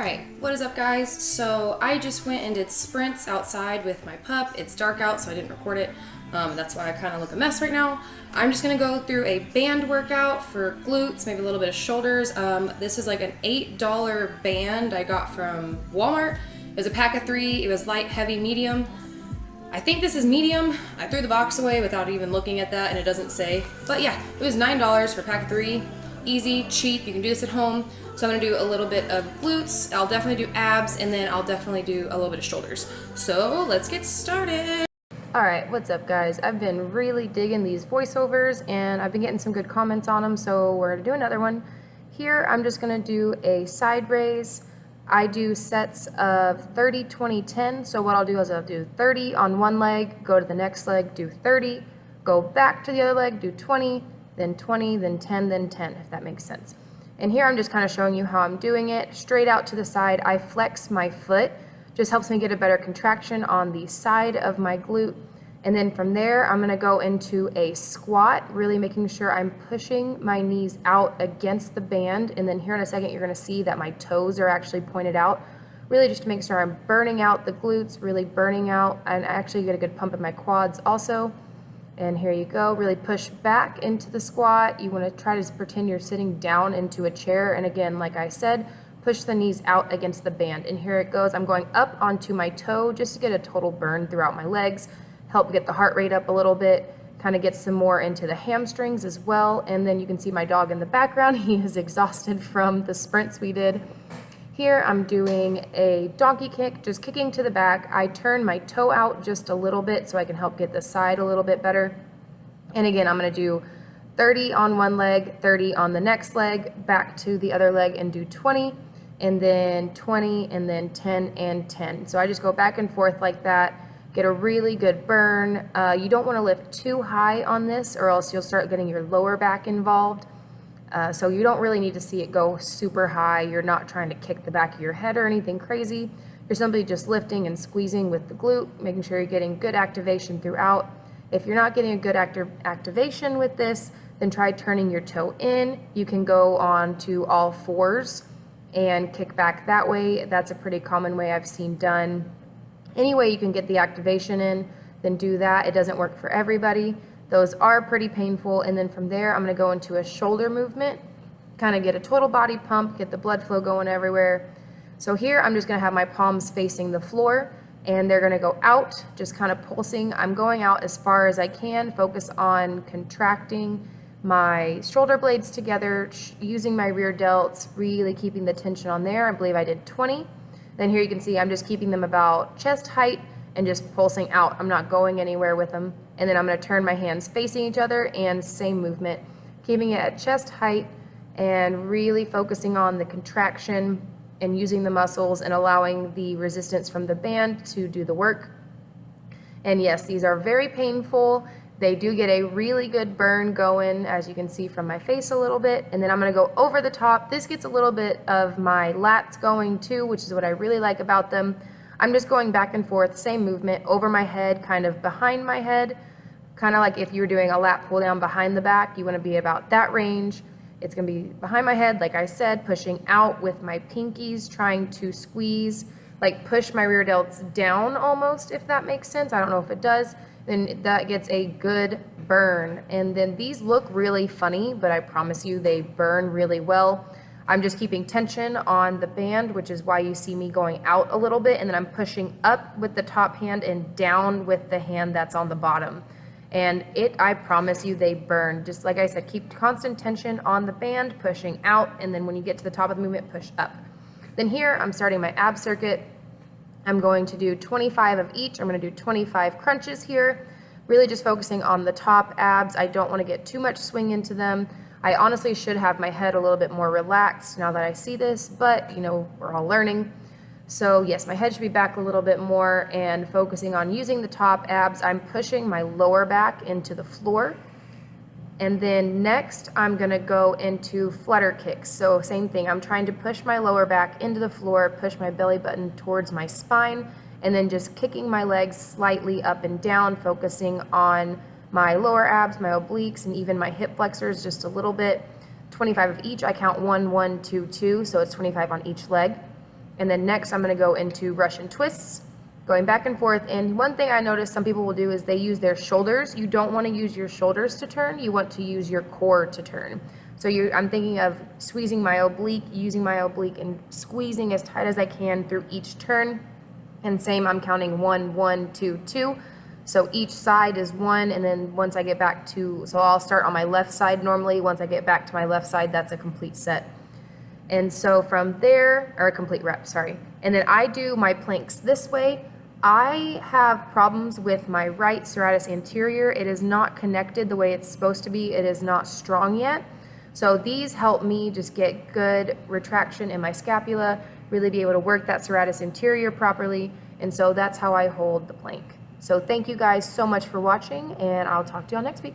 Alright, what is up guys? So I just went and did sprints outside with my pup. It's dark out so I didn't record it. That's why I kind of look a mess right now. I'm just going to go through a band workout for glutes, maybe a little bit of shoulders. This is like an $8 band I got from Walmart. It was a pack of 3. It was light, heavy, medium. I think this is medium. I threw the box away without even looking at that and it doesn't say. But yeah, it was $9 for a pack of 3. Easy, cheap, you can do this at home. So I'm gonna do a little bit of glutes, I'll definitely do abs, and then I'll definitely do a little bit of shoulders. So let's get started. Alright, what's up guys? I've been really digging these voiceovers and I've been getting some good comments on them, so we're gonna do another one. Here I'm just gonna do a side raise. I do sets of 30, 20, 10. So what I'll do is I'll do 30 on one leg, go to the next leg, do 30, go back to the other leg, do 20, then 20, then 10, then 10, if that makes sense. And here I'm just kind of showing you how I'm doing it. Straight out to the side, I flex my foot. Just helps me get a better contraction on the side of my glute. And then from there, I'm gonna go into a squat, really making sure I'm pushing my knees out against the band. And then here in a second, you're gonna see that my toes are actually pointed out, really just to make sure I'm burning out the glutes, really burning out, and I actually get a good pump in my quads also. And here you go, really push back into the squat. You wanna try to pretend you're sitting down into a chair. And again, like I said, push the knees out against the band. And here it goes, I'm going up onto my toe just to get a total burn throughout my legs, help get the heart rate up a little bit, kind of get some more into the hamstrings as well. And then you can see my dog in the background. He is exhausted from the sprints we did. Here I'm doing a donkey kick, just kicking to the back. I turn my toe out just a little bit so I can help get the side a little bit better. And again, I'm gonna do 30 on one leg, 30 on the next leg, back to the other leg and do 20, and then 20, and then 10 and 10. So I just go back and forth like that, get a really good burn. You don't wanna lift too high on this or else you'll start getting your lower back involved. So you don't really need to see it go super high. You're not trying to kick the back of your head or anything crazy. You're simply just lifting and squeezing with the glute, making sure you're getting good activation throughout. If you're not getting a good activation with this, then try turning your toe in. You can go on to all fours and kick back that way. That's a pretty common way I've seen done. Any way you can get the activation in, then do that. It doesn't work for everybody. Those are pretty painful, and then from there I'm going to go into a shoulder movement, kind of get a total body pump, get the blood flow going everywhere. So here I'm just going to have my palms facing the floor and they're going to go out, just kind of pulsing. I'm going out as far as I can, focus on contracting my shoulder blades together, using my rear delts, really keeping the tension on there. I believe I did 20. Then here you can see I'm just keeping them about chest height and just pulsing out. I'm not going anywhere with them. And then I'm going to turn my hands facing each other and same movement, keeping it at chest height and really focusing on the contraction and using the muscles and allowing the resistance from the band to do the work. And yes, these are very painful. They do get a really good burn going, as you can see from my face a little bit. And then I'm going to go over the top. This gets a little bit of my lats going too, which is what I really like about them. I'm just going back and forth, same movement, over my head, kind of behind my head, kind of like if you were doing a lat pull down behind the back, you want to be about that range. It's going to be behind my head, like I said, pushing out with my pinkies, trying to squeeze, like push my rear delts down almost, if that makes sense. I don't know if it does. Then that gets a good burn. And then these look really funny, but I promise you they burn really well. I'm just keeping tension on the band, which is why you see me going out a little bit, and then I'm pushing up with the top hand and down with the hand that's on the bottom. And I promise you, they burn. Just like I said, keep constant tension on the band, pushing out, and then when you get to the top of the movement, push up. Then here, I'm starting my ab circuit. I'm going to do 25 of each. I'm gonna do 25 crunches here, really just focusing on the top abs. I don't wanna get too much swing into them. I honestly should have my head a little bit more relaxed now that I see this, but you know, we're all learning. So yes, my head should be back a little bit more and focusing on using the top abs. I'm pushing my lower back into the floor. And then next, I'm gonna go into flutter kicks. So same thing, I'm trying to push my lower back into the floor, push my belly button towards my spine, and then just kicking my legs slightly up and down, focusing on my lower abs, my obliques, and even my hip flexors just a little bit. 25 of each. I count 1, 1, 2, 2, so it's 25 on each leg. And then next I'm going to go into Russian twists, going back and forth. And one thing I noticed some people will do is they use their shoulders. You don't want to use your shoulders to turn. You want to use your core to turn. So I'm thinking of squeezing my oblique, using my oblique, and squeezing as tight as I can through each turn. And same, I'm counting 1, 1, 2, 2. So each side is 1, and then once I get back to, so I'll start on my left side normally. Once I get back to my left side, that's a complete set. And so from there, or a complete rep, sorry. And then I do my planks this way. I have problems with my right serratus anterior. It is not connected the way it's supposed to be. It is not strong yet. So these help me just get good retraction in my scapula, really be able to work that serratus anterior properly. And so that's how I hold the plank. So thank you guys so much for watching, and I'll talk to y'all next week.